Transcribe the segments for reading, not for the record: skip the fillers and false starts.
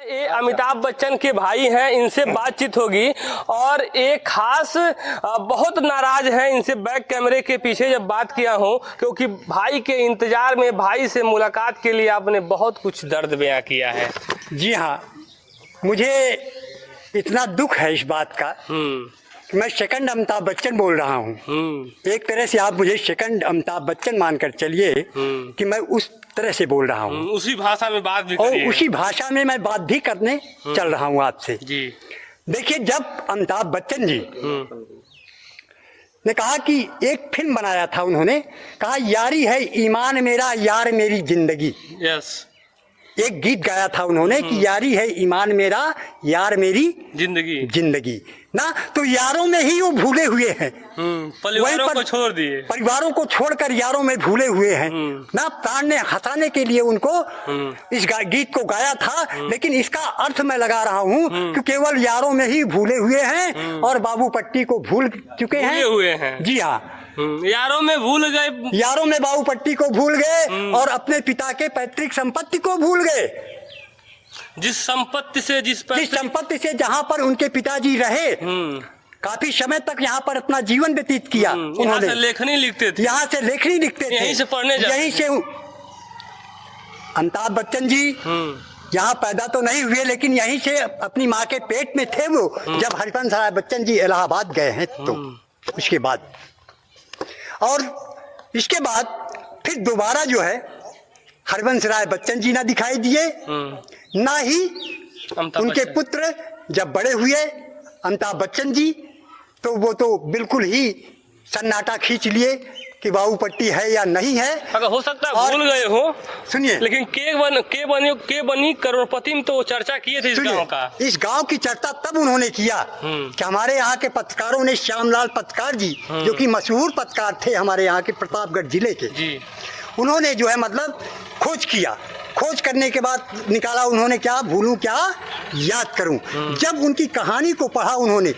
ये अमिताभ बच्चन के भाई हैं, इनसे बातचीत होगी। और एक खास बहुत नाराज हैं इनसे बैक कैमरे के पीछे जब बात किया हूँ, क्योंकि भाई के इंतजार में, भाई से मुलाकात के लिए आपने बहुत कुछ दर्द बयां किया है। जी हाँ, मुझे इतना दुख है इस बात का कि मैं सेकंड अमिताभ बच्चन बोल रहा हूँ। एक तरह से आप मुझे सेकंड अमिताभ बच्चन मानकर चलिए कि मैं उस तरह से बोल रहा हूँ। उसी भाषा में बात भी और उसी भाषा में मैं बात भी करने चल रहा हूँ आपसे। जी देखिए, जब अमिताभ बच्चन जी ने कहा कि एक फिल्म बनाया था, उन्होंने कहा यारी है ईमान मेरा, यार मेरी जिंदगी। यस, एक गीत गाया था उन्होंने कि यारी है ईमान मेरा, यार मेरी जिंदगी ना। तो यारों में ही वो भूले हुए हैं, परिवारों को छोड़ दिए, परिवारों को छोड़कर यारों में भूले हुए हैं ना। प्राण ने हंसाने के लिए उनको इस गीत को गाया था, लेकिन इसका अर्थ मैं लगा रहा हूँ कि केवल यारों में ही भूले हुए हैं और बाबू पट्टी को भूल चुके हैं। जी हाँ, यारों में भूल गए, यारों में बाबू पट्टी को भूल गए और अपने पिता के पैतृक संपत्ति को भूल गए। जिस संपत्ति से जहाँ पर उनके पिताजी रहे, काफी समय तक यहाँ पर अपना जीवन व्यतीत किया। उन्होंने लेखनी लिखते थे, यहाँ से लेखनी लिखते थे, यहीं से पढ़ने जाते, यहीं से। अमिताभ बच्चन जी यहाँ पैदा तो नहीं हुए, लेकिन यहीं से अपनी माँ के पेट में थे वो, जब हरिवंश राय बच्चन जी इलाहाबाद गए हैं। तो उसके बाद और इसके बाद फिर दोबारा जो है हरिवंश राय बच्चन जी ना दिखाई दिए, ना ही उनके पुत्र जब बड़े हुए अमिताभ बच्चन जी, तो वो तो बिल्कुल ही सन्नाटा खींच लिए कि बाबू पट्टी है या नहीं है। अगर हो सकता है भूल गए हो, सुनिए, लेकिन के बनी करोड़पति में तो वो चर्चा किए थे इस गांव का। इस गांव की चर्चा तब उन्होंने किया कि हमारे यहाँ के पत्रकारों ने, श्यामलाल पत्रकार जी जो कि मशहूर पत्रकार थे हमारे यहाँ के प्रतापगढ़ जिले के, उन्होंने जो है मतलब खोज किया। खोज करने के बाद निकाला उन्होंने क्या, भूलूं क्या याद करूं। जब उनकी कहानी को पढ़ा उन्होंने,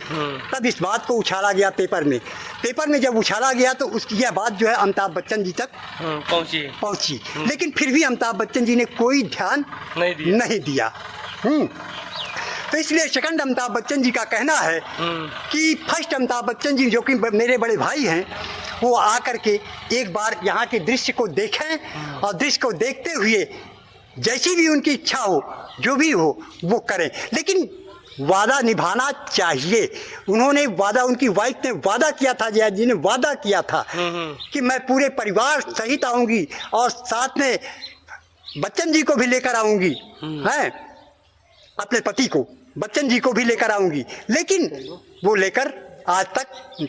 तब इस बात को उछाला गया पेपर में जब उछाला गया तो उसकी यह बात जो है अमिताभ बच्चन जी तक पहुंची। लेकिन फिर भी अमिताभ बच्चन जी ने कोई ध्यान नहीं दिया। तो इसलिए सेकंड अमिताभ बच्चन जी का कहना है कि फर्स्ट अमिताभ बच्चन जी, जो कि मेरे बड़े भाई हैं, वो आकर के एक बार यहाँ के दृश्य को देखें और दृश्य को देखते हुए जैसी भी उनकी इच्छा हो, जो भी हो वो करें, लेकिन वादा निभाना चाहिए। उन्होंने वादा, उनकी वाइफ ने वादा किया था, जया जी ने वादा किया था कि मैं पूरे परिवार सहित आऊँगी और साथ में बच्चन जी को भी लेकर आऊँगी, हैं, अपने पति को, बच्चन जी को भी लेकर आऊँगी। लेकिन वो लेकर आज तक